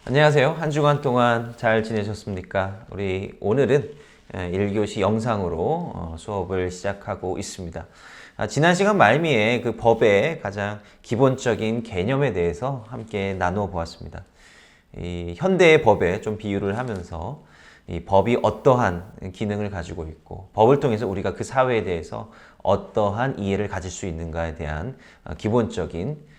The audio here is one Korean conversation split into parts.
안녕하세요. 한 주간 동안 잘 지내셨습니까? 우리 오늘은 1교시 영상으로 수업을 시작하고 있습니다. 지난 시간 말미에 그 법의 가장 기본적인 개념에 대해서 함께 나누어 보았습니다. 이 현대의 법에 좀 비유를 하면서 이 법이 어떠한 기능을 가지고 있고 법을 통해서 우리가 그 사회에 대해서 어떠한 이해를 가질 수 있는가에 대한 기본적인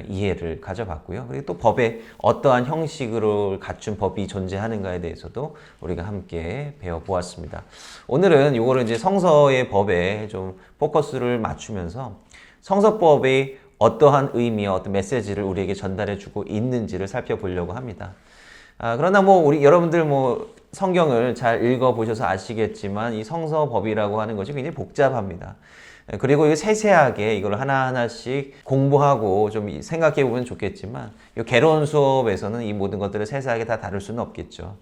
이해를 가져봤고요. 그리고 또 법에 어떠한 형식으로 갖춘 법이 존재하는가에 대해서도 우리가 함께 배워보았습니다. 오늘은 이거를 이제 성서의 법에 좀 포커스를 맞추면서 성서법이 어떠한 의미와 어떤 메시지를 우리에게 전달해주고 있는지를 살펴보려고 합니다. 그러나 우리 여러분들 성경을 잘 읽어보셔서 아시겠지만 이 성서법이라고 하는 것이 굉장히 복잡합니다. 그리고 이거 세세하게 이걸 하나하나씩 공부하고 좀 생각해 보면 좋겠지만 이 개론 수업에서는 이 모든 것들을 세세하게 다 다룰 수는 없겠죠.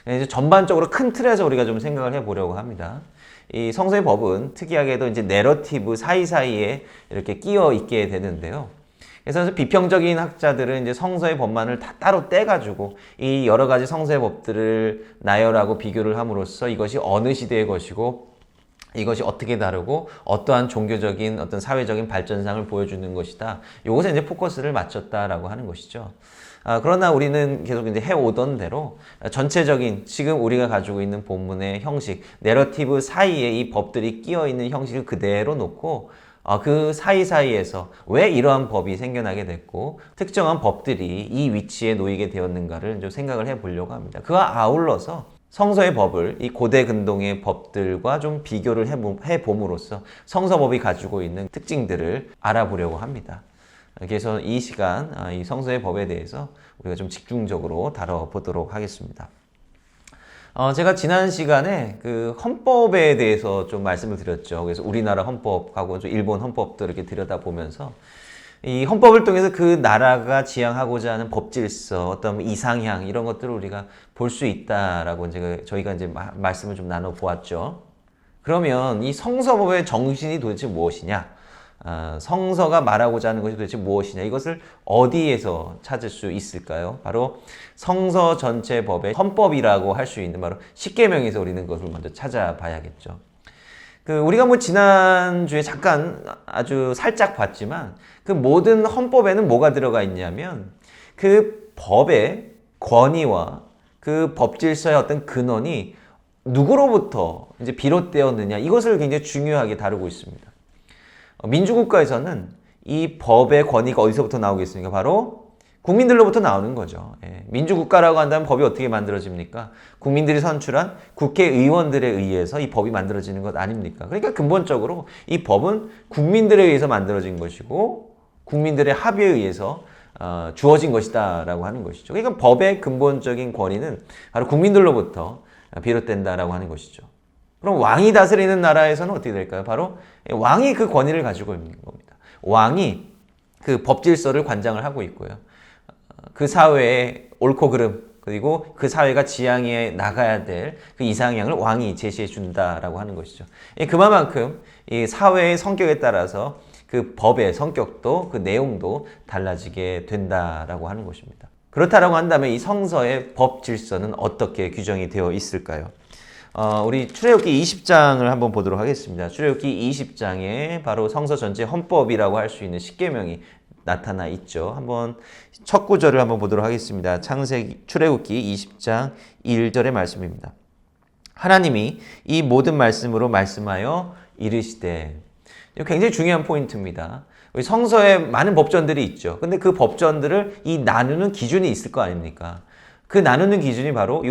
이제 전반적으로 큰 틀에서 우리가 좀 생각을 해 보려고 합니다. 이 성서의 법은 특이하게도 이제 내러티브 사이사이에 이렇게 끼어 있게 되는데요. 그래서 비평적인 학자들은 이제 성서의 법만을 다 따로 떼가지고 이 여러 가지 성서의 법들을 나열하고 비교를 함으로써 이것이 어느 시대의 것이고 이것이 어떻게 다르고 어떠한 종교적인 어떤 사회적인 발전상을 보여주는 것이다. 이것에 이제 포커스를 맞췄다라고 하는 것이죠. 그러나 우리는 계속 이제 해오던 대로 전체적인 지금 우리가 가지고 있는 본문의 형식, 내러티브 사이에 이 법들이 끼어 있는 형식을 그대로 놓고 그 사이사이에서 왜 이러한 법이 생겨나게 됐고 특정한 법들이 이 위치에 놓이게 되었는가를 좀 생각을 해보려고 합니다. 그와 아울러서 성서의 법을 이 고대 근동의 법들과 좀 비교를 해봄으로써 성서법이 가지고 있는 특징들을 알아보려고 합니다. 그래서 이 시간 이 성서의 법에 대해서 우리가 좀 집중적으로 다뤄보도록 하겠습니다. 제가 지난 시간에 그 헌법에 대해서 좀 말씀을 드렸죠. 그래서 우리나라 헌법하고 좀 일본 헌법도 이렇게 들여다보면서 이 헌법을 통해서 그 나라가 지향하고자 하는 법 질서, 어떤 이상향 이런 것들을 우리가 볼 수 있다라고 저희가 이제 말씀을 좀 나눠 보았죠. 그러면 이 성서법의 정신이 도대체 무엇이냐? 성서가 말하고자 하는 것이 도대체 무엇이냐? 이것을 어디에서 찾을 수 있을까요? 바로 성서 전체 법의 헌법이라고 할 수 있는 바로 십계명에서 우리는 그것을 먼저 찾아봐야겠죠. 우리가 지난주에 잠깐 아주 살짝 봤지만 그 모든 헌법에는 뭐가 들어가 있냐면 그 법의 권위와 그 법 질서의 어떤 근원이 누구로부터 이제 비롯되었느냐 이것을 굉장히 중요하게 다루고 있습니다. 민주국가에서는 이 법의 권위가 어디서부터 나오겠습니까? 바로 국민들로부터 나오는 거죠. 민주국가라고 한다면 법이 어떻게 만들어집니까? 국민들이 선출한 국회의원들에 의해서 이 법이 만들어지는 것 아닙니까? 그러니까 근본적으로 이 법은 국민들에 의해서 만들어진 것이고 국민들의 합의에 의해서 주어진 것이다 라고 하는 것이죠. 그러니까 법의 근본적인 권위는 바로 국민들로부터 비롯된다라고 하는 것이죠. 그럼 왕이 다스리는 나라에서는 어떻게 될까요? 바로 왕이 그 권위를 가지고 있는 겁니다. 왕이 그 법 질서를 관장을 하고 있고요. 그 사회의 옳고 그름 그리고 그 사회가 지향해 나가야 될 그 이상향을 왕이 제시해 준다라고 하는 것이죠. 그만큼 이 사회의 성격에 따라서 그 법의 성격도 그 내용도 달라지게 된다라고 하는 것입니다. 그렇다라고 한다면 이 성서의 법 질서는 어떻게 규정이 되어 있을까요? 우리 출애굽기 20장을 한번 보도록 하겠습니다. 출애굽기 20장에 바로 성서 전체 헌법이라고 할 수 있는 십계명이 나타나 있죠. 한번 첫 구절을 한번 보도록 하겠습니다. 출애굽기 20장 1절의 말씀입니다. 하나님이 이 모든 말씀으로 말씀하여 이르시되. 굉장히 중요한 포인트입니다. 우리 성서에 많은 법전들이 있죠. 근데 그 법전들을 이 나누는 기준이 있을 거 아닙니까? 그 나누는 기준이 바로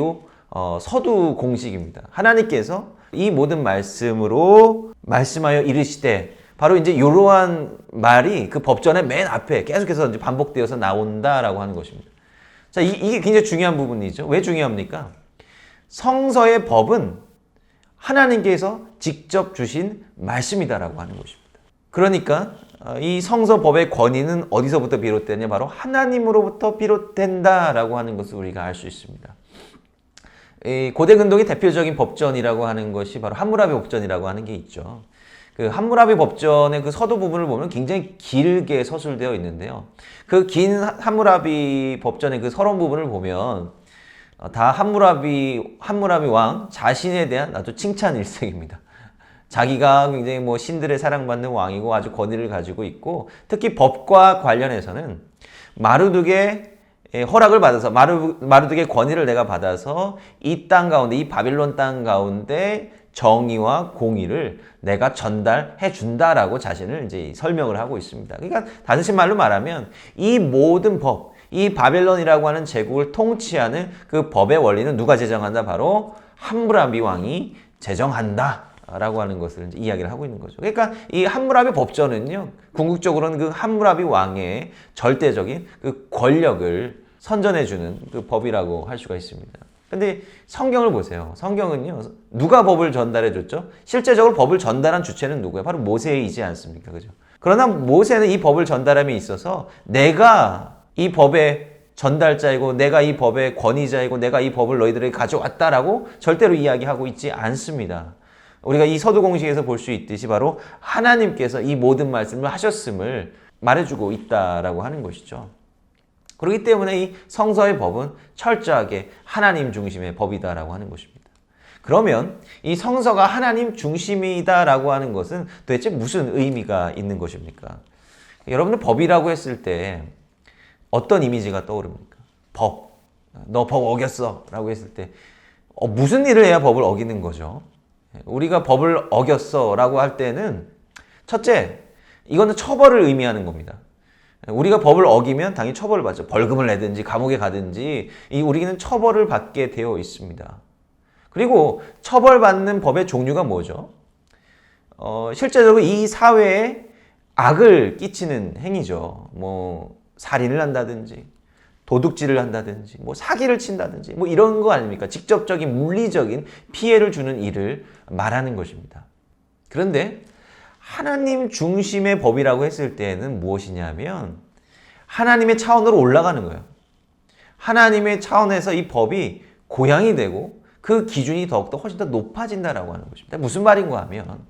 서두 공식입니다. 하나님께서 이 모든 말씀으로 말씀하여 이르시되 바로 이제 이러한 말이 그 법전의 맨 앞에 계속해서 이제 반복되어서 나온다라고 하는 것입니다. 자, 이게 굉장히 중요한 부분이죠. 왜 중요합니까? 성서의 법은 하나님께서 직접 주신 말씀이다라고 하는 것입니다. 그러니까 이 성서법의 권위는 어디서부터 비롯되냐? 바로 하나님으로부터 비롯된다라고 하는 것을 우리가 알 수 있습니다. 고대 근동의 대표적인 법전이라고 하는 것이 바로 함무라비 법전이라고 하는 게 있죠. 그 함무라비 법전의 그 서두 부분을 보면 굉장히 길게 서술되어 있는데요. 그 긴 함무라비 법전의 그 서론 부분을 보면 다 함무라비 왕 자신에 대한 아주 칭찬 일색입니다. 자기가 굉장히 뭐 신들의 사랑받는 왕이고 아주 권위를 가지고 있고, 특히 법과 관련해서는 마르둑의 허락을 받아서 마르둑의 권위를 내가 받아서 이 땅 가운데, 이 바빌론 땅 가운데 정의와 공의를 내가 전달해 준다라고 자신을 이제 설명을 하고 있습니다. 그러니까 단순히 말로 말하면 이 모든 법, 이 바벨론이라고 하는 제국을 통치하는 그 법의 원리는 누가 제정한다? 바로 함무라비 왕이 제정한다 라고 하는 것을 이제 이야기를 하고 있는 거죠. 그러니까 이 함무라비 법전은요, 궁극적으로는 그 함무라비 왕의 절대적인 그 권력을 선전해주는 그 법이라고 할 수가 있습니다. 근데 성경을 보세요. 성경은요, 누가 법을 전달해 줬죠? 실제적으로 법을 전달한 주체는 누구예요? 바로 모세이지 않습니까? 그죠? 그러나 모세는 이 법을 전달함에 있어서 내가 이 법의 전달자이고, 내가 이 법의 권위자이고, 내가 이 법을 너희들에게 가져왔다라고 절대로 이야기하고 있지 않습니다. 우리가 이 서두공식에서 볼 수 있듯이 바로 하나님께서 이 모든 말씀을 하셨음을 말해주고 있다라고 하는 것이죠. 그렇기 때문에 이 성서의 법은 철저하게 하나님 중심의 법이다라고 하는 것입니다. 그러면 이 성서가 하나님 중심이다라고 하는 것은 도대체 무슨 의미가 있는 것입니까? 여러분들 법이라고 했을 때 어떤 이미지가 떠오릅니까? 법. 너 법 어겼어 라고 했을 때 무슨 일을 해야 법을 어기는 거죠? 우리가 법을 어겼어 라고 할 때는 첫째, 이거는 처벌을 의미하는 겁니다. 우리가 법을 어기면 당연히 처벌을 받죠. 벌금을 내든지 감옥에 가든지 우리는 처벌을 받게 되어 있습니다. 그리고 처벌받는 법의 종류가 뭐죠? 실제적으로 이 사회에 악을 끼치는 행위죠. 뭐 살인을 한다든지 도둑질을 한다든지 뭐 사기를 친다든지 뭐 이런 거 아닙니까? 직접적인 물리적인 피해를 주는 일을 말하는 것입니다. 그런데 하나님 중심의 법이라고 했을 때는 무엇이냐면 하나님의 차원으로 올라가는 거예요. 하나님의 차원에서 이 법이 고양이 되고 그 기준이 더욱더 훨씬 더 높아진다라고 하는 것입니다. 무슨 말인가 하면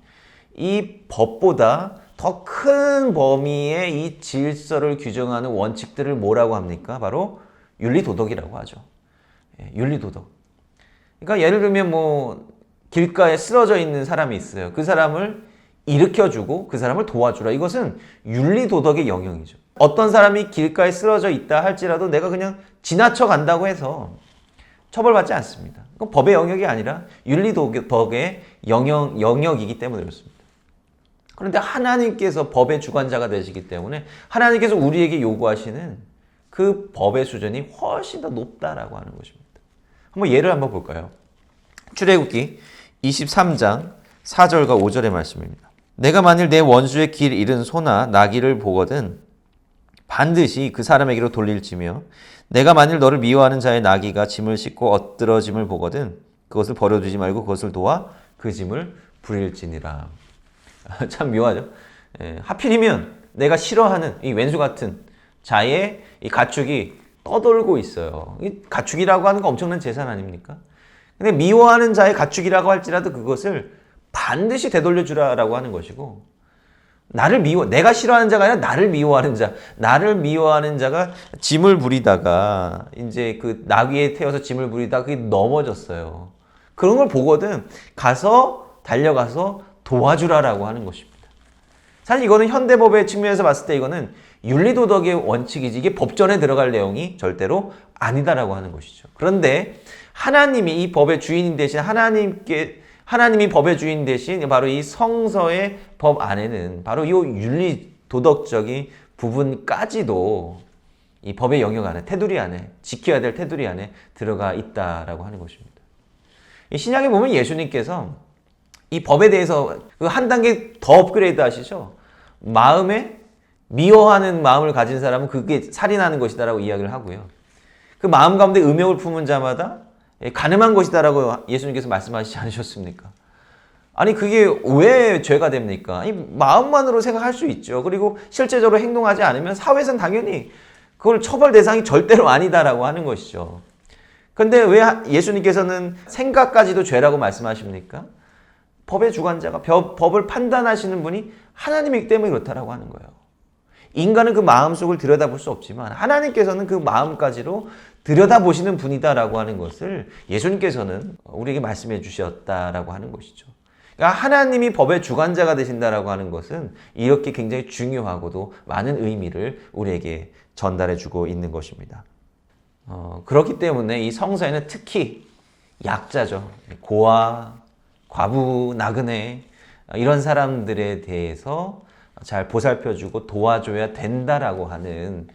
이 법보다 더 큰 범위의 이 질서를 규정하는 원칙들을 뭐라고 합니까? 바로 윤리도덕이라고 하죠. 윤리도덕. 그러니까 예를 들면 뭐 길가에 쓰러져 있는 사람이 있어요. 그 사람을 일으켜주고 그 사람을 도와주라. 이것은 윤리도덕의 영역이죠. 어떤 사람이 길가에 쓰러져 있다 할지라도 내가 그냥 지나쳐 간다고 해서 처벌받지 않습니다. 그건 법의 영역이 아니라 윤리도덕의 영역이기 때문에 그렇습니다. 그런데 하나님께서 법의 주관자가 되시기 때문에 하나님께서 우리에게 요구하시는 그 법의 수준이 훨씬 더 높다라고 하는 것입니다. 한번 예를 한번 볼까요? 출애굽기 23장 4절과 5절의 말씀입니다. 내가 만일 내 원수의 길 잃은 소나 나귀를 보거든 반드시 그 사람에게로 돌릴지며 내가 만일 너를 미워하는 자의 나귀가 짐을 싣고 엎드러짐을 보거든 그것을 버려두지 말고 그것을 도와 그 짐을 부릴지니라. 참 묘하죠. 하필이면 내가 싫어하는 이 왼수 같은 자의 이 가축이 떠돌고 있어요. 이 가축이라고 하는 거 엄청난 재산 아닙니까? 근데 미워하는 자의 가축이라고 할지라도 그것을 반드시 되돌려주라라고 하는 것이고, 내가 싫어하는 자가 아니라 나를 미워하는 자가 짐을 부리다가 이제 그 나귀에 태워서 짐을 부리다가 그게 넘어졌어요. 그런 걸 보거든 달려가서 도와주라라고 하는 것입니다. 사실 이거는 현대법의 측면에서 봤을 때 이거는 윤리도덕의 원칙이지 이게 법전에 들어갈 내용이 절대로 아니다라고 하는 것이죠. 그런데 하나님이 이 법의 주인 대신 하나님이 법의 주인 대신 바로 이 성서의 법 안에는 바로 이 윤리도덕적인 부분까지도 이 법의 영역 안에, 테두리 안에, 지켜야 될 테두리 안에 들어가 있다라고 하는 것입니다. 이 신약에 보면 예수님께서 이 법에 대해서 한 단계 더 업그레이드 하시죠. 마음에 미워하는 마음을 가진 사람은 그게 살인하는 것이다라고 이야기를 하고요. 그 마음 가운데 음욕을 품은 자마다 간음한 것이다라고 예수님께서 말씀하시지 않으셨습니까? 아니 그게 왜 죄가 됩니까? 이 마음만으로 생각할 수 있죠. 그리고 실제적으로 행동하지 않으면 사회에서는 당연히 그걸 처벌 대상이 절대로 아니다라고 하는 것이죠. 그런데 왜 예수님께서는 생각까지도 죄라고 말씀하십니까? 법의 주관자가 법을 판단하시는 분이 하나님이기 때문에 그렇다라고 하는 거예요. 인간은 그 마음속을 들여다볼 수 없지만 하나님께서는 그 마음까지로 들여다보시는 분이다라고 하는 것을 예수님께서는 우리에게 말씀해 주셨다라고 하는 것이죠. 그러니까 하나님이 법의 주관자가 되신다라고 하는 것은 이렇게 굉장히 중요하고도 많은 의미를 우리에게 전달해 주고 있는 것입니다. 그렇기 때문에 이 성서에는 특히 약자죠. 고아, 과부, 나그네 이런 사람들에 대해서 잘 보살펴주고 도와줘야 된다라고 하는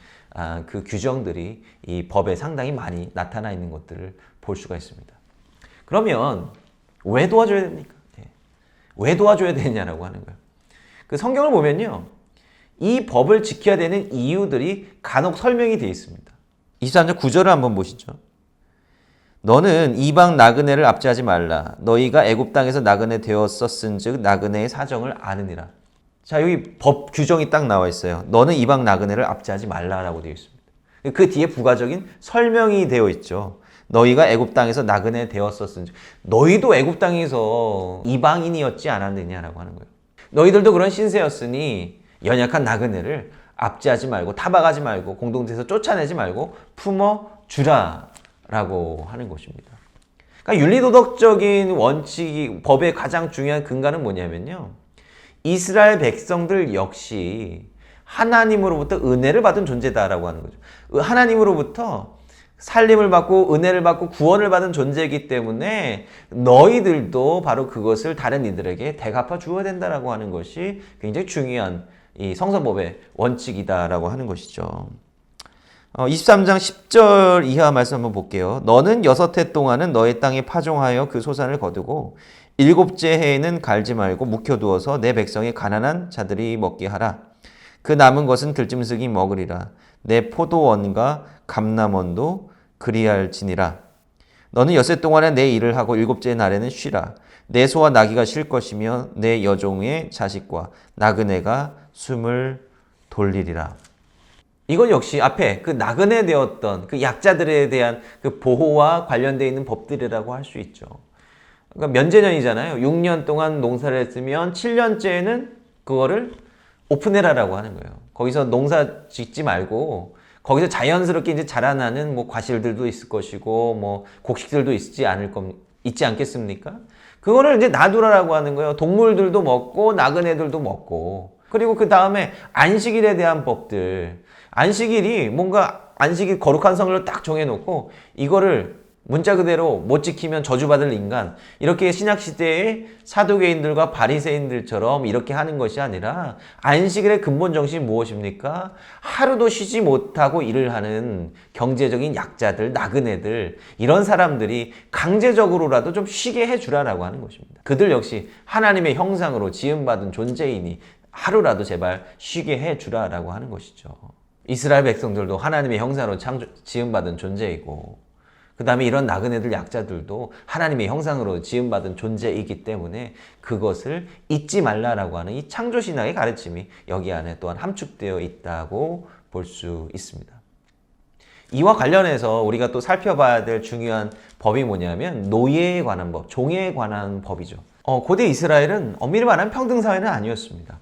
그 규정들이 이 법에 상당히 많이 나타나 있는 것들을 볼 수가 있습니다. 그러면 왜 도와줘야 됩니까? 왜 도와줘야 되냐라고 하는 거예요. 그 성경을 보면요. 이 법을 지켜야 되는 이유들이 간혹 설명이 되어 있습니다. 23절 9절을 한번 보시죠. 너는 이방 나그네를 압제하지 말라. 너희가 애굽 땅에서 나그네 되었었은즉 나그네의 사정을 아느니라. 자, 여기 법 규정이 딱 나와 있어요. 너는 이방 나그네를 압제하지 말라라고 되어 있습니다. 그 뒤에 부가적인 설명이 되어 있죠. 너희가 애굽 땅에서 나그네 되었었은즉 너희도 애굽 땅에서 이방인이었지 않았느냐라고 하는 거예요. 너희들도 그런 신세였으니 연약한 나그네를 압제하지 말고 타박하지 말고 공동체에서 쫓아내지 말고 품어주라라고 하는 것입니다. 그러니까 윤리도덕적인 원칙이 법의 가장 중요한 근간은 뭐냐면요. 이스라엘 백성들 역시 하나님으로부터 은혜를 받은 존재다라고 하는 거죠. 하나님으로부터 살림을 받고 은혜를 받고 구원을 받은 존재이기 때문에 너희들도 바로 그것을 다른 이들에게 대갚아 주어야 된다라고 하는 것이 굉장히 중요한 이 성서법의 원칙이다라고 하는 것이죠. 23장 10절 이하 말씀 한번 볼게요. 너는 6해 동안은 너의 땅에 파종하여 그 소산을 거두고 7째 해에는 갈지 말고 묵혀두어서 내 백성의 가난한 자들이 먹게 하라. 그 남은 것은 들짐승이 먹으리라. 내 포도원과 감람원도 그리할지니라. 너는 6해 동안에 내 일을 하고 7째 날에는 쉬라. 내 소와 나귀가 쉴 것이며 내 여종의 자식과 나그네가 숨을 돌리리라. 이건 역시 앞에 그 나그네 되었던 그 약자들에 대한 그 보호와 관련되어 있는 법들이라고 할 수 있죠. 그러니까 면제년이잖아요. 6년 동안 농사를 했으면 7년째에는 그거를 오픈해라라고 하는 거예요. 거기서 농사 짓지 말고 거기서 자연스럽게 이제 자라나는 뭐 과실들도 있을 것이고 뭐 곡식들도 있지 않겠습니까? 그거를 이제 놔두라라고 하는 거예요. 동물들도 먹고 나그네들도 먹고. 그리고 그 다음에 안식일에 대한 법들. 안식일이 뭔가 안식일 거룩한 성일로 딱 정해놓고 이거를 문자 그대로 못 지키면 저주받을 인간, 이렇게 신약시대의 사두개인들과 바리새인들처럼 이렇게 하는 것이 아니라 안식일의 근본 정신이 무엇입니까? 하루도 쉬지 못하고 일을 하는 경제적인 약자들, 나그네들, 이런 사람들이 강제적으로라도 좀 쉬게 해주라라고 하는 것입니다. 그들 역시 하나님의 형상으로 지음받은 존재이니 하루라도 제발 쉬게 해주라라고 하는 것이죠. 이스라엘 백성들도 하나님의 형상으로 지음받은 존재이고 그 다음에 이런 나그네들 약자들도 하나님의 형상으로 지음받은 존재이기 때문에 그것을 잊지 말라라고 하는 이 창조신학의 가르침이 여기 안에 또한 함축되어 있다고 볼 수 있습니다. 이와 관련해서 우리가 또 살펴봐야 될 중요한 법이 뭐냐면 노예에 관한 법, 종에 관한 법이죠. 고대 이스라엘은 엄밀히 말하면 평등사회는 아니었습니다.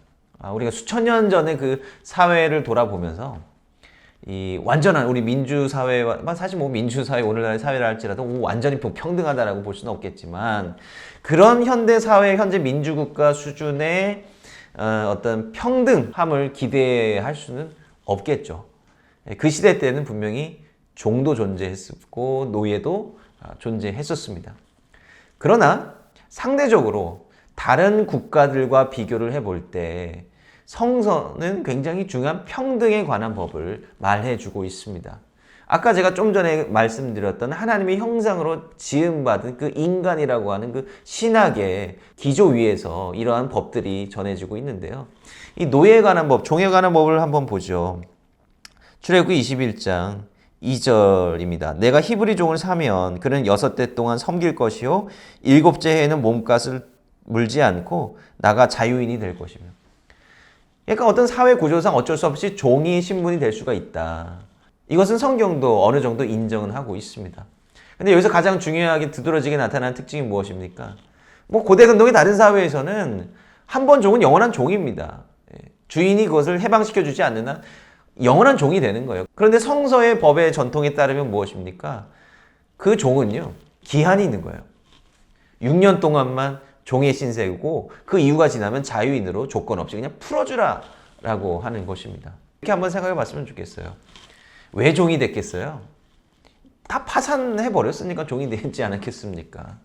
우리가 수천 년 전의 그 사회를 돌아보면서 이 완전한 우리 민주사회와 사실 뭐 민주사회 오늘날의 사회를 할지라도 완전히 평등하다라고 볼 수는 없겠지만 그런 현대사회 현재 민주국가 수준의 어떤 평등함을 기대할 수는 없겠죠. 그 시대 때는 분명히 종도 존재했었고 노예도 존재했었습니다. 그러나 상대적으로 다른 국가들과 비교를 해볼 때 성서는 굉장히 중요한 평등에 관한 법을 말해주고 있습니다. 아까 제가 좀 전에 말씀드렸던 하나님의 형상으로 지음받은 그 인간이라고 하는 그 신학의 기조 위에서 이러한 법들이 전해지고 있는데요. 이 노예에 관한 법, 종에 관한 법을 한번 보죠. 출애굽기 21장 2절입니다. 내가 히브리 종을 사면 그는 6해 동안 섬길 것이요 7째 해에는 몸값을 물지 않고 나가 자유인이 될 것이며. 그러니까 어떤 사회 구조상 어쩔 수 없이 종이 신분이 될 수가 있다. 이것은 성경도 어느 정도 인정은 하고 있습니다. 근데 여기서 가장 중요하게 두드러지게 나타나는 특징이 무엇입니까? 뭐 고대 근동의 다른 사회에서는 한 번 종은 영원한 종입니다. 주인이 그것을 해방시켜 주지 않는 한 영원한 종이 되는 거예요. 그런데 성서의 법의 전통에 따르면 무엇입니까? 그 종은요, 기한이 있는 거예요. 6년 동안만 종의 신세고 그 이유가 지나면 자유인으로 조건 없이 그냥 풀어주라 라고 하는 것입니다. 이렇게 한번 생각해 봤으면 좋겠어요. 왜 종이 됐겠어요? 다 파산해 버렸으니까 종이 되지 않았겠습니까?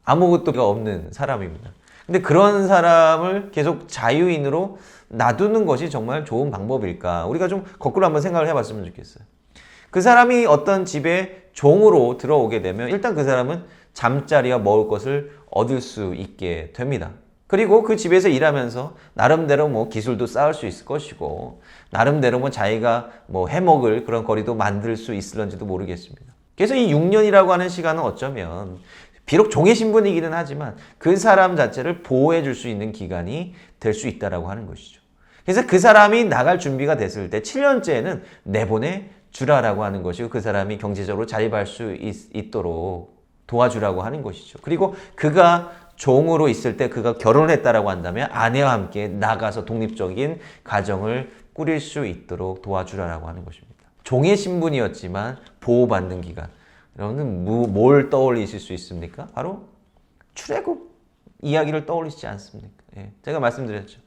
아무것도 없는 사람입니다. 근데 그런 사람을 계속 자유인으로 놔두는 것이 정말 좋은 방법일까? 우리가 좀 거꾸로 한번 생각을 해봤으면 좋겠어요. 그 사람이 어떤 집에 종으로 들어오게 되면 일단 그 사람은 잠자리와 먹을 것을 얻을 수 있게 됩니다. 그리고 그 집에서 일하면서 나름대로 뭐 기술도 쌓을 수 있을 것이고 나름대로 뭐 자기가 뭐 해먹을 그런 거리도 만들 수 있을런지도 모르겠습니다. 그래서 이 6년이라고 하는 시간은 어쩌면 비록 종의 신분이기는 하지만 그 사람 자체를 보호해 줄 수 있는 기간이 될 수 있다라고 하는 것이죠. 그래서 그 사람이 나갈 준비가 됐을 때 7년째에는 내보내 주라라고 하는 것이고 그 사람이 경제적으로 자립할 수 있도록 도와주라고 하는 것이죠. 그리고 그가 종으로 있을 때 그가 결혼을 했다라고 한다면 아내와 함께 나가서 독립적인 가정을 꾸릴 수 있도록 도와주라라고 하는 것입니다. 종의 신분이었지만 보호받는 기간. 여러분은 뭘 떠올리실 수 있습니까? 바로 출애굽 이야기를 떠올리시지 않습니까? 예, 제가 말씀드렸죠.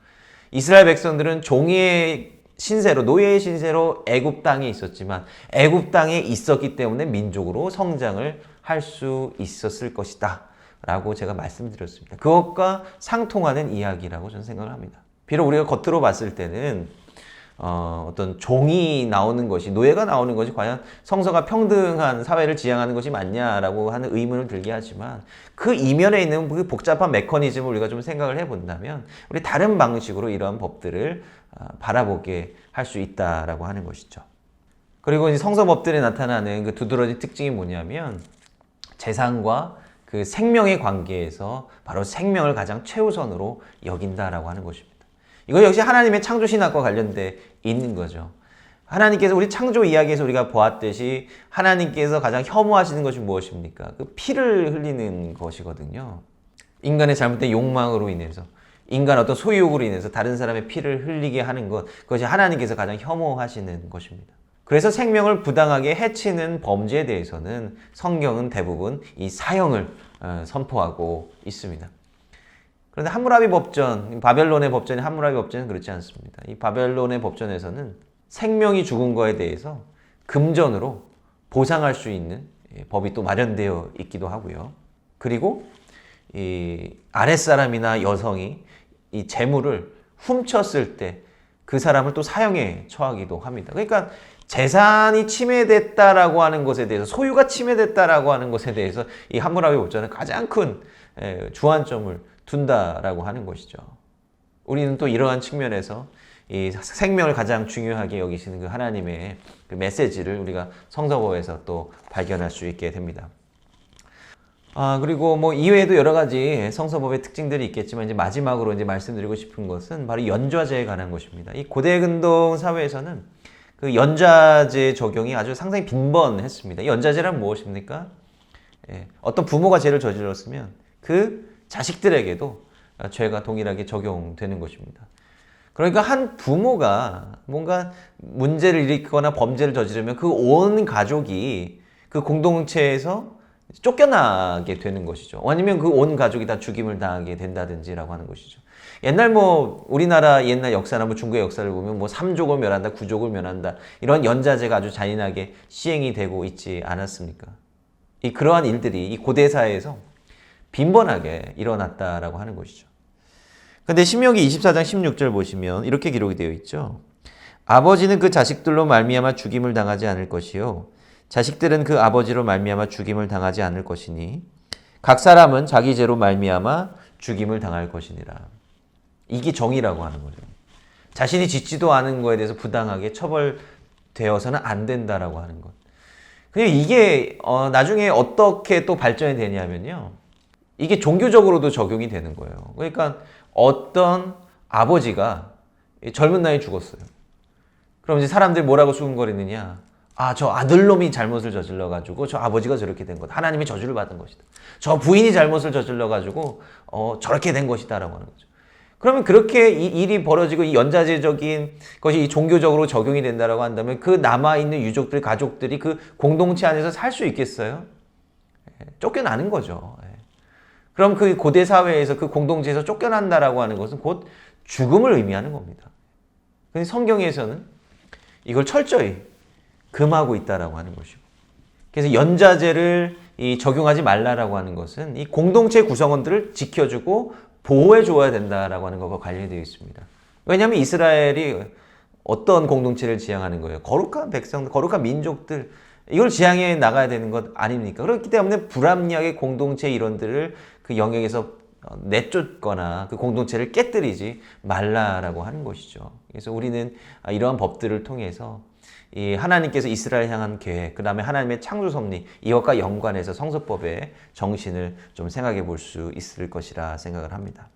이스라엘 백성들은 종의 신세로 노예의 신세로 애굽 땅에 있었지만 애굽 땅에 있었기 때문에 민족으로 성장을 할 수 있었을 것이다 라고 제가 말씀드렸습니다. 그것과 상통하는 이야기라고 저는 생각을 합니다. 비록 우리가 겉으로 봤을 때는 어떤 종이 나오는 것이 노예가 나오는 것이 과연 성서가 평등한 사회를 지향하는 것이 맞냐라고 하는 의문을 들게 하지만 그 이면에 있는 그 복잡한 메커니즘을 우리가 좀 생각을 해본다면 우리 다른 방식으로 이러한 법들을 바라보게 할 수 있다라고 하는 것이죠. 그리고 이 성서 법들에 나타나는 그 두드러진 특징이 뭐냐면 재산과 그 생명의 관계에서 바로 생명을 가장 최우선으로 여긴다라고 하는 것입니다. 이거 역시 하나님의 창조신학과 관련돼 있는 거죠. 하나님께서 우리 창조 이야기에서 우리가 보았듯이 하나님께서 가장 혐오하시는 것이 무엇입니까? 그 피를 흘리는 것이거든요. 인간의 잘못된 욕망으로 인해서 인간 어떤 소유욕으로 인해서 다른 사람의 피를 흘리게 하는 것, 그것이 하나님께서 가장 혐오하시는 것입니다. 그래서 생명을 부당하게 해치는 범죄에 대해서는 성경은 대부분 이 사형을 선포하고 있습니다. 그런데 함무라비 법전, 바벨론의 법전이 함무라비 법전은 그렇지 않습니다. 이 바벨론의 법전에서는 생명이 죽은 거에 대해서 금전으로 보상할 수 있는 법이 또 마련되어 있기도 하고요. 그리고 이 아랫사람이나 여성이 이 재물을 훔쳤을 때 그 사람을 또 사형에 처하기도 합니다. 그러니까 재산이 침해됐다라고 하는 것에 대해서 소유가 침해됐다라고 하는 것에 대해서 이 함무라비 법전은 가장 큰 주안점을 둔다라고 하는 것이죠. 우리는 또 이러한 측면에서 이 생명을 가장 중요하게 여기시는 그 하나님의 그 메시지를 우리가 성서법에서 또 발견할 수 있게 됩니다. 그리고 뭐 이외에도 여러 가지 성서법의 특징들이 있겠지만 이제 마지막으로 이제 말씀드리고 싶은 것은 바로 연좌제에 관한 것입니다. 이 고대 근동 사회에서는 그 연좌제 적용이 아주 상당히 빈번했습니다. 연좌제란 무엇입니까? 어떤 부모가 죄를 저질렀으면 그 자식들에게도 죄가 동일하게 적용되는 것입니다. 그러니까 한 부모가 뭔가 문제를 일으키거나 범죄를 저지르면 그 온 가족이 그 공동체에서 쫓겨나게 되는 것이죠. 아니면 그 온 가족이 다 죽임을 당하게 된다든지라고 하는 것이죠. 옛날 뭐 우리나라 옛날 역사나 뭐 중국의 역사를 보면 뭐 3족을 멸한다, 9족을 멸한다 이런 연좌제가 아주 잔인하게 시행이 되고 있지 않았습니까? 그러한 일들이 이 고대 사회에서 빈번하게 일어났다라고 하는 것이죠. 근데 신명기 24장 16절 보시면 이렇게 기록이 되어 있죠. 아버지는 그 자식들로 말미암아 죽임을 당하지 않을 것이요 자식들은 그 아버지로 말미암아 죽임을 당하지 않을 것이니 각 사람은 자기 죄로 말미암아 죽임을 당할 것이니라. 이게 정의라고 하는 거죠. 자신이 짓지도 않은 거에 대해서 부당하게 처벌되어서는 안 된다라고 하는 것. 근데 이게 나중에 어떻게 또 발전이 되냐면요. 이게 종교적으로도 적용이 되는 거예요. 그러니까 어떤 아버지가 젊은 나이에 죽었어요. 그럼 이제 사람들이 뭐라고 수군거리느냐? 저 아들놈이 잘못을 저질러가지고 저 아버지가 저렇게 된 것. 하나님이 저주를 받은 것이다. 저 부인이 잘못을 저질러가지고 저렇게 된 것이다라고 하는 거죠. 그러면 그렇게 이 일이 벌어지고 이 연좌제적인 것이 이 종교적으로 적용이 된다라고 한다면 그 남아있는 유족들, 가족들이 그 공동체 안에서 살 수 있겠어요? 쫓겨나는 거죠. 그럼 그 고대 사회에서 그 공동체에서 쫓겨난다라고 하는 것은 곧 죽음을 의미하는 겁니다. 근데 성경에서는 이걸 철저히 금하고 있다라고 하는 것이고. 그래서 연좌제를 적용하지 말라라고 하는 것은 이 공동체 구성원들을 지켜주고 보호해 줘야 된다라고 하는 것과 관련되어 있습니다. 왜냐하면 이스라엘이 어떤 공동체를 지향하는 거예요? 거룩한 백성들, 거룩한 민족들, 이걸 지향해 나가야 되는 것 아닙니까? 그렇기 때문에 불합리하게 공동체 일원들을 그 영역에서 내쫓거나 그 공동체를 깨뜨리지 말라라고 하는 것이죠. 그래서 우리는 이러한 법들을 통해서 이 하나님께서 이스라엘 향한 계획, 그 다음에 하나님의 창조 섭리, 이것과 연관해서 성서법의 정신을 좀 생각해 볼 수 있을 것이라 생각을 합니다.